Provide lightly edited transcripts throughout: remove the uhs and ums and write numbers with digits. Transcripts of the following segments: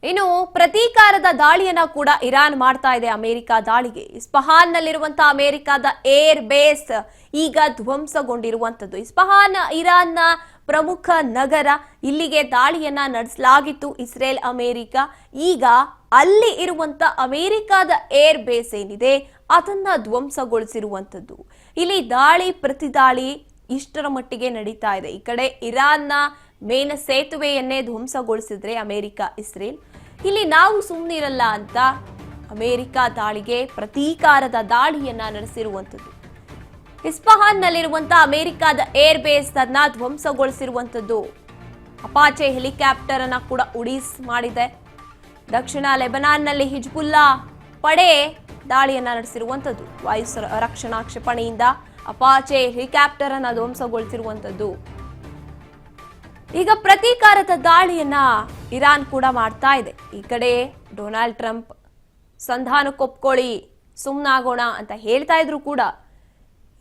ಇನ್ನು ಪ್ರತೀಕಾರದ ದಾಳಿಯನ್ನ ಕೂಡ ಇರಾನ್ ಮಾಡ್ತಾ ಇದೆ ಅಮೆರಿಕ ದಾಳಿಗೆ. ಇಸ್ಫಹಾನ್ ನಲ್ಲಿರುವಂತಹ ಅಮೆರಿಕದ ಏರ್ ಬೇಸ್ ಈಗ ಧ್ವಂಸಗೊಂಡಿರುವಂತದ್ದು. ಇಸ್ಫಹಾನ್ ಇರಾನ್ನ ಪ್ರಮುಖ ನಗರ. ಇಲ್ಲಿಗೆ ದಾಳಿಯನ್ನ ನಡೆಸಲಾಗಿತ್ತು ಇಸ್ರೇಲ್ ಅಮೆರಿಕ. ಈಗ ಅಲ್ಲಿ ಇರುವಂತ ಅಮೆರಿಕದ ಏರ್ ಬೇಸ್ ಏನಿದೆ ಅದನ್ನ ಧ್ವಂಸಗೊಳಿಸಿರುವಂತದ್ದು. ಇಲ್ಲಿ ದಾಳಿ ಪ್ರತಿದಾಳಿ ಇಷ್ಟರ ಮಟ್ಟಿಗೆ ನಡೀತಾ ಇದೆ. ಈ ಕಡೆ ಇರಾನ್ನ ಮೇನ ಸೇತುವೆಯನ್ನೇ ಧ್ವಂಸಗೊಳಿಸಿದ್ರೆ ಅಮೆರಿಕ ಇಸ್ರೇಲ್, ಇಲ್ಲಿ ನಾವು ಸುಮ್ಮನಿರಲ್ಲ ಅಂತ ಅಮೆರಿಕ ದಾಳಿಗೆ ಪ್ರತೀಕಾರದ ದಾಳಿಯನ್ನ ನಡೆಸಿರುವಂಥದ್ದು. ಇಸ್ಫಹಾನ್ ನಲ್ಲಿರುವಂತಹ ಅಮೆರಿಕದ ಏರ್ ಬೇಸ್ ಅನ್ನ ಧ್ವಂಸಗೊಳಿಸಿರುವಂಥದ್ದು. ಅಪಾಚೆ ಹೆಲಿಕಾಪ್ಟರ್ ಅನ್ನ ಕೂಡ ಉಡೀಸ್ ಮಾಡಿದೆ. ದಕ್ಷಿಣ ಲೆಬನಾನ್ನಲ್ಲಿ ಹಿಜ್ಬುಲ್ಲಾ ಪಡೆ ದಾಳಿಯನ್ನ ನಡೆಸಿರುವಂಥದ್ದು. ವಾಯು ರಕ್ಷಣಾ ಕ್ಷಿಪಣಿಯಿಂದ ಅಪಾಚೆ ಹೆಲಿಕಾಪ್ಟರ್ ಅನ್ನ ಧ್ವಂಸಗೊಳಿಸಿರುವಂಥದ್ದು. ಈಗ ಪ್ರತೀಕಾರದ ದಾಳಿಯನ್ನ ಇರಾನ್ ಕೂಡ ಮಾಡ್ತಾ ಇದೆ. ಈ ಕಡೆ ಡೊನಾಲ್ಡ್ ಟ್ರಂಪ್ ಸಂಧಾನಕ್ಕೊಪ್ಕೊಳ್ಳಿ, ಸುಮ್ಮನಾಗೋಣ ಅಂತ ಹೇಳ್ತಾ ಇದ್ರು ಕೂಡ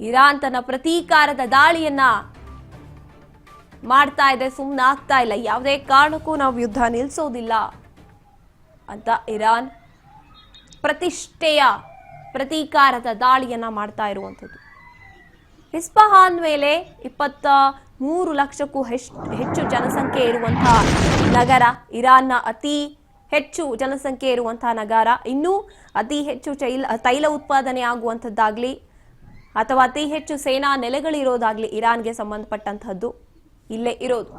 ಇರಾನ್ ತನ್ನ ಪ್ರತೀಕಾರದ ದಾಳಿಯನ್ನ ಮಾಡ್ತಾ ಇದೆ, ಸುಮ್ಮನಾಗ್ತಾ ಇಲ್ಲ. ಯಾವುದೇ ಕಾರಣಕ್ಕೂ ನಾವು ಯುದ್ಧ ನಿಲ್ಲಿಸೋದಿಲ್ಲ ಅಂತ ಇರಾನ್ ಪ್ರತಿಷ್ಠೆಯ ಪ್ರತೀಕಾರದ ದಾಳಿಯನ್ನ ಮಾಡ್ತಾ ಇರುವಂಥದ್ದು. ಇಸ್ಫಹಾನ್ ಮೇಲೆ 23 ಲಕ್ಷಕ್ಕೂ ಹೆಚ್ಚು ಜನಸಂಖ್ಯೆ ಇರುವಂತಹ ನಗರ, ಇರಾನ್ನ ಅತಿ ಹೆಚ್ಚು ಜನಸಂಖ್ಯೆ ಇರುವಂತಹ ನಗರ. ಇನ್ನೂ ಅತಿ ಹೆಚ್ಚು ತೈಲ ಉತ್ಪಾದನೆ ಆಗುವಂಥದ್ದಾಗ್ಲಿ ಅಥವಾ ಅತಿ ಹೆಚ್ಚು ಸೇನಾ ನೆಲೆಗಳಿರೋದಾಗ್ಲಿ ಇರಾನ್ಗೆ ಸಂಬಂಧಪಟ್ಟಂತಹದ್ದು ಇಲ್ಲೇ ಇರೋದು.